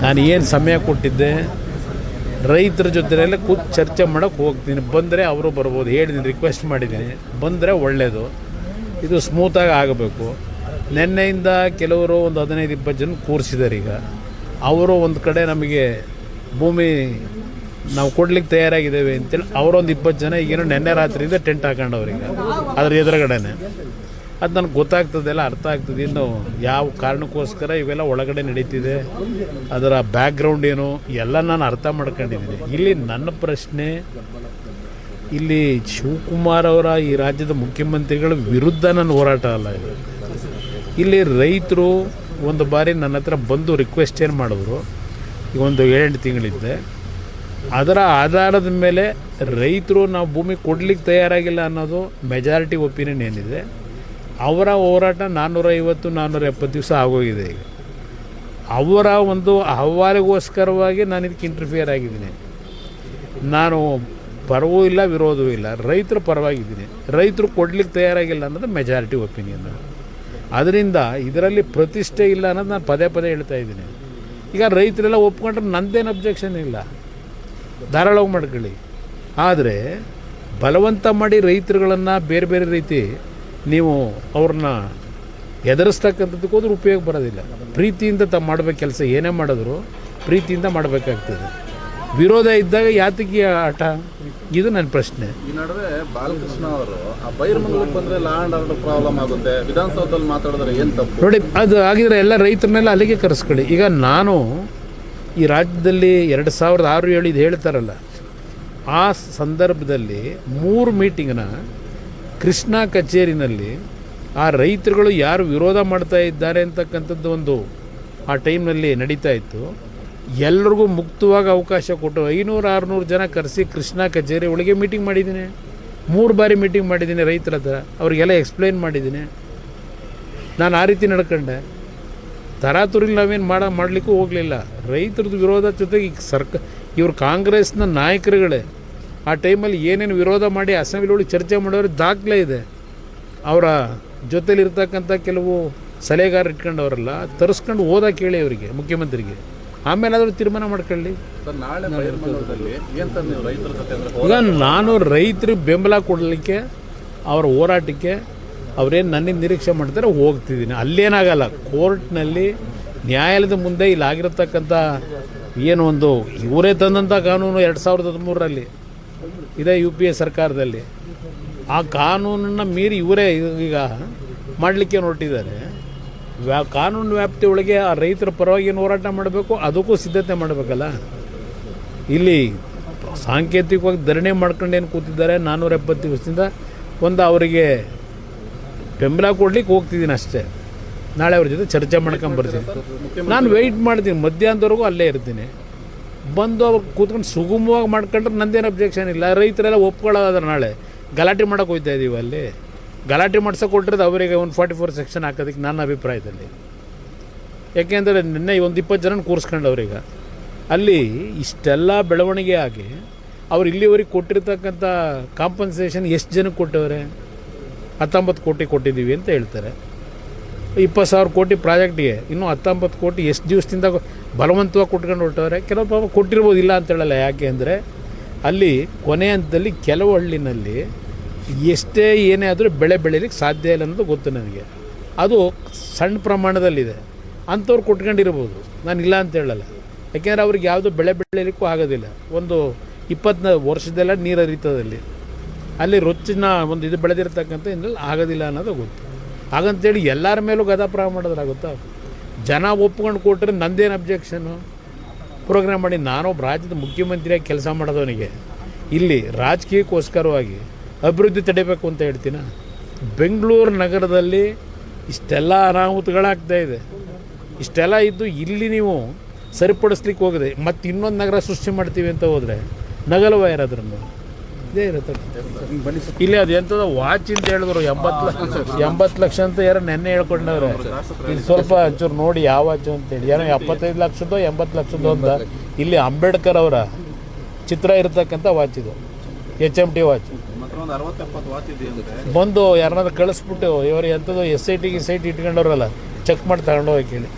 ನಾನು ಏನು ಸಮಯ ಕೊಟ್ಟಿದ್ದೆ, ರೈತರ ಜೊತೆಯಲ್ಲೇ ಕೂತು ಚರ್ಚೆ ಮಾಡೋಕ್ಕೆ ಹೋಗ್ತೀನಿ. ಬಂದರೆ ಅವರು ಬರ್ಬೋದು, ಹೇಳಿದ್ದೀನಿ, ರಿಕ್ವೆಸ್ಟ್ ಮಾಡಿದ್ದೀನಿ. ಬಂದರೆ ಒಳ್ಳೆಯದು, ಇದು ಸ್ಮೂತಾಗಿ ಆಗಬೇಕು. ನಿನ್ನೆಯಿಂದ ಕೆಲವರು ಒಂದು 15-20 ಜನ ಕೂರಿಸಿದ್ದಾರೆ. ಈಗ ಅವರು ಒಂದು ಕಡೆ ನಮಗೆ ಭೂಮಿ ನಾವು ಕೊಡ್ಲಿಕ್ಕೆ ತಯಾರಾಗಿದ್ದೇವೆ ಅಂತೇಳಿ ಅವರೊಂದು 20 ಜನ ಈಗೇನೋ ನಿನ್ನೆ ರಾತ್ರಿಯಿಂದ ಟೆಂಟ್ ಹಾಕೊಂಡವ್ರಿಗೆ ಅದ್ರ ಎದುರುಗಡೆನೆ. ಅದು ನನಗೆ ಗೊತ್ತಾಗ್ತದೆಲ್ಲ, ಅರ್ಥ ಆಗ್ತದೆ. ಇನ್ನು ಯಾವ ಕಾರಣಕ್ಕೋಸ್ಕರ ಇವೆಲ್ಲ ಒಳಗಡೆ ನಡೀತಿದೆ, ಅದರ ಬ್ಯಾಕ್ಗ್ರೌಂಡ್ ಏನು ಎಲ್ಲ ನಾನು ಅರ್ಥ ಮಾಡ್ಕೊಂಡಿದ್ದೀನಿ. ಇಲ್ಲಿ ನನ್ನ ಪ್ರಶ್ನೆ, ಇಲ್ಲಿ ಶಿವಕುಮಾರ್ ಅವರ ಈ ರಾಜ್ಯದ ಮುಖ್ಯಮಂತ್ರಿಗಳ ವಿರುದ್ಧ ನನ್ನ ಹೋರಾಟ ಅಲ್ಲ ಇದು. ಇಲ್ಲಿ ರೈತರು ಒಂದು ಬಾರಿ ನನ್ನ ಹತ್ರ ಬಂದು ರಿಕ್ವೆಸ್ಟ್ ಏನು ಮಾಡಿದ್ರು, ಈಗ ಒಂದು 7 ತಿಂಗಳಿದ್ದೆ. ಅದರ ಆಧಾರದ ಮೇಲೆ ರೈತರು ನಾವು ಭೂಮಿ ಕೊಡಲಿಕ್ಕೆ ತಯಾರಾಗಿಲ್ಲ ಅನ್ನೋದು ಮೆಜಾರಿಟಿ ಒಪಿನಿಯನ್ ಏನಿದೆ. ಅವರ ಹೋರಾಟ 450-470 ದಿವಸ ಆಗೋಗಿದೆ. ಈಗ ಅವರ ಒಂದು ಅಹವಾಲಿಗೋಸ್ಕರವಾಗಿ ನಾನು ಇದಕ್ಕೆ ಇಂಟರ್ಫಿಯರ್ ಆಗಿದ್ದೀನಿ. ನಾನು ಪರವೂ ಇಲ್ಲ, ವಿರೋಧವೂ ಇಲ್ಲ, ರೈತರ ಪರವಾಗಿದ್ದೀನಿ. ರೈತರು ಕೊಡಲಿಕ್ಕೆ ತಯಾರಾಗಿಲ್ಲ ಅನ್ನೋದು ಮೆಜಾರಿಟಿ ಒಪಿನಿಯನ್. ಅದರಿಂದ ಇದರಲ್ಲಿ ಪ್ರತಿಷ್ಠೆ ಇಲ್ಲ ಅನ್ನೋದು ನಾನು ಪದೇ ಪದೇ ಹೇಳ್ತಾ ಇದ್ದೀನಿ. ಈಗ ರೈತರೆಲ್ಲ ಒಪ್ಕೊಂಡ್ರೆ ನಂದೇನು ಅಬ್ಜೆಕ್ಷನ್ ಇಲ್ಲ, ಧಾರಾಳವಾಗಿ ಮಾಡ್ಕೊಳ್ಳಿ. ಆದರೆ ಬಲವಂತ ಮಾಡಿ ರೈತರುಗಳನ್ನು ಬೇರೆ ಬೇರೆ ರೀತಿ ನೀವು ಅವ್ರನ್ನ ಎದುರಿಸ್ತಕ್ಕಂಥದ್ದಕ್ಕೆ ಹೋದ್ರೆ ಉಪಯೋಗ ಬರೋದಿಲ್ಲ. ಪ್ರೀತಿಯಿಂದ ಮಾಡಬೇಕು ಕೆಲಸ, ಏನೇ ಮಾಡಿದ್ರು ಪ್ರೀತಿಯಿಂದ ಮಾಡಬೇಕಾಗ್ತದೆ. ವಿರೋಧ ಇದ್ದಾಗ ಯಾತಕ್ಕೆ ಆಟ, ಇದು ನನ್ನ ಪ್ರಶ್ನೆ. ಈ ನಡುವೆ ಬಾಲಕೃಷ್ಣ ಅವರು ಬೈರಮಂಗಲಕ್ಕೆ ಬಂದರೆ ಲಾ ಆ್ಯಂಡ್ ಆರ್ಡರ್ ಪ್ರಾಬ್ಲಮ್ ಆಗುತ್ತೆ, ವಿಧಾನಸೌಧದಲ್ಲಿ ಮಾತಾಡಿದ್ರೆ ಏನು ತಪ್ಪು? ನೋಡಿ, ಅದು ಆಗಿದ್ರೆ ಎಲ್ಲ ರೈತರನ್ನೆಲ್ಲ ಅಲ್ಲಿಗೆ ಕರೆಸ್ಕೊಳ್ಳಿ. ಈಗ ನಾನು ಈ ರಾಜ್ಯದಲ್ಲಿ 2006-7 ಇದು ಹೇಳ್ತಾರಲ್ಲ, ಆ ಸಂದರ್ಭದಲ್ಲಿ 3 ಮೀಟಿಂಗ್ನ ಕೃಷ್ಣ ಕಚೇರಿನಲ್ಲಿ ಆ ರೈತರುಗಳು ಯಾರು ವಿರೋಧ ಮಾಡ್ತಾ ಇದ್ದಾರೆ ಅಂತಕ್ಕಂಥದ್ದು ಒಂದು ಆ ಟೈಮ್ನಲ್ಲಿ ನಡೀತಾ ಇತ್ತು. ಎಲ್ರಿಗೂ ಮುಕ್ತವಾಗಿ ಅವಕಾಶ ಕೊಟ್ಟು 500-600 ಜನ ಕರೆಸಿ ಕೃಷ್ಣ ಕಚೇರಿ ಒಳಗೆ ಮೀಟಿಂಗ್ ಮಾಡಿದ್ದೀನಿ. 3 ಬಾರಿ ಮೀಟಿಂಗ್ ಮಾಡಿದ್ದೀನಿ ರೈತರ ಹತ್ರ, ಅವರಿಗೆಲ್ಲ ಎಕ್ಸ್ಪ್ಲೈನ್ ಮಾಡಿದ್ದೀನಿ. ನಾನು ಆ ರೀತಿ ನಡ್ಕೊಂಡೆ. ತರಾತುರಿಲಿ ನಾವೇನು ಮಾಡಲಿಕ್ಕೂ ಹೋಗಲಿಲ್ಲ. ರೈತರದ್ದು ವಿರೋಧ ಜೊತೆಗೆ ಈಗ ಇವರು ಕಾಂಗ್ರೆಸ್ನ ನಾಯಕರುಗಳೇ ಆ ಟೈಮಲ್ಲಿ ಏನೇನು ವಿರೋಧ ಮಾಡಿ ಅಸೆಂಬ್ಲಿ ಒಳಗೆ ಚರ್ಚೆ ಮಾಡೋರು ದಾಖಲೆ ಇದೆ. ಅವರ ಜೊತೆಲಿರ್ತಕ್ಕಂಥ ಕೆಲವು ಸಲಹೆಗಾರ ಇಟ್ಕೊಂಡವರೆಲ್ಲ ತರಿಸ್ಕೊಂಡು ಹೋದ ಕೇಳಿ ಅವರಿಗೆ, ಮುಖ್ಯಮಂತ್ರಿಗೆ, ಆಮೇಲೆ ಆದರೂ ತೀರ್ಮಾನ ಮಾಡ್ಕೊಳ್ಳಿ. ಈಗ ನಾನು ರೈತರಿಗೆ ಬೆಂಬಲ ಕೊಡಲಿಕ್ಕೆ, ಅವರ ಹೋರಾಟಕ್ಕೆ ಅವರೇನು ನನ್ನಿಂದ ನಿರೀಕ್ಷೆ ಮಾಡ್ತಾರೆ ಹೋಗ್ತಿದ್ದೀನಿ. ಅಲ್ಲೇನಾಗಲ್ಲ, ಕೋರ್ಟ್ನಲ್ಲಿ ನ್ಯಾಯಾಲಯದ ಮುಂದೆ ಇಲ್ಲಾಗಿರತಕ್ಕಂಥ ಏನು ಒಂದು ಇವರೇ ತಂದಂಥ ಕಾನೂನು 2013ರಲ್ಲಿ ಇದೇ UPA ಸರ್ಕಾರದಲ್ಲಿ, ಆ ಕಾನೂನನ್ನು ಮೀರಿ ಇವರೇ ಈಗ ಮಾಡಲಿಕ್ಕೆ ಹೊರಟಿದ್ದಾರೆ. ಕಾನೂನು ವ್ಯಾಪ್ತಿ ಒಳಗೆ ಆ ರೈತರ ಪರವಾಗಿ ಏನು ಹೋರಾಟ ಮಾಡಬೇಕು, ಅದಕ್ಕೂ ಸಿದ್ಧತೆ ಮಾಡಬೇಕಲ್ಲ. ಇಲ್ಲಿ ಸಾಂಕೇತಿಕವಾಗಿ ಧರಣಿ ಮಾಡ್ಕೊಂಡು ಏನು ಕೂತಿದ್ದಾರೆ 470 ದಿವಸದಿಂದ, ಒಂದು ಅವರಿಗೆ ಬೆಂಬಲ ಕೊಡ್ಲಿಕ್ಕೆ ಹೋಗ್ತಿದ್ದೀನಿ ಅಷ್ಟೇ. ನಾಳೆ ಅವ್ರ ಜೊತೆ ಚರ್ಚೆ ಮಾಡ್ಕೊಂಡು ಬರ್ತೀನಿ. ನಾನು ವೆಯ್ಟ್ ಮಾಡ್ತೀನಿ, ಮಧ್ಯಾಹ್ನದವರೆಗೂ ಅಲ್ಲೇ ಇರ್ತೀನಿ. ಬಂದು ಅವ್ರು ಕೂತ್ಕೊಂಡು ಸುಗಮವಾಗಿ ಮಾಡ್ಕೊಂಡ್ರೆ ನಂದೇನು ಅಬ್ಜೆಕ್ಷನ್ ಇಲ್ಲ. ರೈತರೆಲ್ಲ ಒಪ್ಕೊಳ್ಳೋದಾದ್ರೆ ನಾಳೆ ಗಲಾಟೆ ಮಾಡೋಕೆ ಹೋಗ್ತಾ ಇದ್ದೀವಿ. ಅಲ್ಲಿ ಗಲಾಟೆ ಮಾಡ್ಸೋಕೆ ಕೊಟ್ಟಿರೋದು ಅವರಿಗೆ 144 ಸೆಕ್ಷನ್ ಹಾಕೋದಕ್ಕೆ ನನ್ನ ಅಭಿಪ್ರಾಯದಲ್ಲಿ. ಯಾಕೆಂದರೆ ನಿನ್ನೆ ಒಂದು 20 ಜನ ಕೂರಿಸ್ಕೊಂಡವ್ರೀಗ ಅಲ್ಲಿ ಇಷ್ಟೆಲ್ಲ ಬೆಳವಣಿಗೆ ಆಗಿ ಅವ್ರು ಇಲ್ಲಿವರೆಗೆ ಕೊಟ್ಟಿರ್ತಕ್ಕಂಥ ಕಾಂಪನ್ಸೇಷನ್ ಎಷ್ಟು ಜನಕ್ಕೆ ಕೊಟ್ಟವ್ರೆ? 19 ಕೋಟಿ ಕೊಟ್ಟಿದ್ದೀವಿ ಅಂತ ಹೇಳ್ತಾರೆ. 20,000 ಕೋಟಿ ಪ್ರಾಜೆಕ್ಟಿಗೆ ಇನ್ನೂ 19 ಕೋಟಿ ಎಷ್ಟು ದಿವಸದಿಂದ ಬಲವಂತವಾಗಿ ಕೊಟ್ಕೊಂಡು ಹೊರಟವ್ರೆ. ಕೆಲವು ಪಾಪ ಕೊಟ್ಟಿರ್ಬೋದು, ಇಲ್ಲ ಅಂತ ಹೇಳಲ್ಲ. ಯಾಕೆ ಅಂದರೆ ಅಲ್ಲಿ ಕೊನೆ ಹಂತದಲ್ಲಿ ಕೆಲವು ಹಳ್ಳಿನಲ್ಲಿ ಎಷ್ಟೇ ಏನೇ ಆದರೂ ಬೆಳೆ ಬೆಳೀಲಿಕ್ಕೆ ಸಾಧ್ಯ ಇಲ್ಲ ಅನ್ನೋದು ಗೊತ್ತು ನನಗೆ. ಅದು ಸಣ್ಣ ಪ್ರಮಾಣದಲ್ಲಿದೆ, ಅಂಥವ್ರು ಕೊಟ್ಕೊಂಡಿರ್ಬೋದು, ನಾನು ಇಲ್ಲ ಅಂತ ಹೇಳಲ್ಲ. ಯಾಕೆಂದರೆ ಅವ್ರಿಗೆ ಯಾವುದೂ ಬೆಳೆ ಬೆಳೀಲಿಕ್ಕೂ ಆಗೋದಿಲ್ಲ. ಒಂದು 20 ವರ್ಷದೆಲ್ಲ ನೀರು ಹರಿತದಲ್ಲಿ ಅಲ್ಲಿ ರೊಚ್ಚಿನ ಒಂದು ಇದು ಬೆಳೆದಿರ್ತಕ್ಕಂಥ ಇನ್ನಲ್ಲಿ ಆಗೋದಿಲ್ಲ ಅನ್ನೋದು ಗೊತ್ತು. ಹಾಗಂತೇಳಿ ಎಲ್ಲರ ಮೇಲೂ ಗದಾಪ್ರಾವ ಮಾಡೋದ್ರಾಗುತ್ತಾ? ಜನ ಒಪ್ಕೊಂಡು ಕೊಟ್ಟರೆ ನಂದೇನು ಅಬ್ಜೆಕ್ಷನು? ಪ್ರೋಗ್ರಾಮ್ ಮಾಡಿ ನಾನೊಬ್ಬ ರಾಜ್ಯದ ಮುಖ್ಯಮಂತ್ರಿಯಾಗಿ ಕೆಲಸ ಮಾಡೋದವನಿಗೆ ಇಲ್ಲಿ ರಾಜಕೀಯಕ್ಕೋಸ್ಕರವಾಗಿ ಅಭಿವೃದ್ಧಿ ತಡಿಬೇಕು ಅಂತ ಹೇಳ್ತೀನ? ಬೆಂಗಳೂರು ನಗರದಲ್ಲಿ ಇಷ್ಟೆಲ್ಲ ಅನಾಹುತಗಳಾಗ್ತಾ ಇದೆ. ಇಷ್ಟೆಲ್ಲ ಇದ್ದು ಇಲ್ಲಿ ನೀವು ಸರಿಪಡಿಸ್ಲಿಕ್ಕೆ ಹೋಗಿದೆ, ಮತ್ತು ಇನ್ನೊಂದು ನಗರ ಸೃಷ್ಟಿ ಮಾಡ್ತೀವಿ ಅಂತ ಹೋದರೆ ನಗಲುವ ಯಾರಾದ್ರೂ ಇದೇ ಇರುತ್ತೆ. ಇಲ್ಲಿ ಅದು ಎಂಥದ್ದು ವಾಚ್ ಅಂತ ಹೇಳಿದ್ರು 80 ಲಕ್ಷ ಅಂತ ಯಾರೋ ನೆನ್ನೆ ಹೇಳ್ಕೊಂಡವ್ರೆ. ಇಲ್ಲಿ ಸ್ವಲ್ಪ ಒಂಚೂರು ನೋಡಿ ಯಾವ ವಾಚು ಅಂತೇಳಿ, ಏನೋ 75 ಲಕ್ಷದೋ 80 ಲಕ್ಷದೋ ಅಂತ. ಇಲ್ಲಿ ಅಂಬೇಡ್ಕರ್ ಅವರ ಚಿತ್ರ ಇರತಕ್ಕಂಥ ವಾಚ್ ಇದು, HMT ವಾಚ್. ಬಂದು ಯಾರನ್ನಾದ್ರು ಕಳಿಸ್ಬಿಟ್ಟು ಇವರು ಎಂಥದ್ದು SIT ಇಟ್ಕೊಂಡವ್ರಲ್ಲ, ಚೆಕ್ ಮಾಡಿ ತಗೊಂಡೋಗಿ ಕೇಳಿ.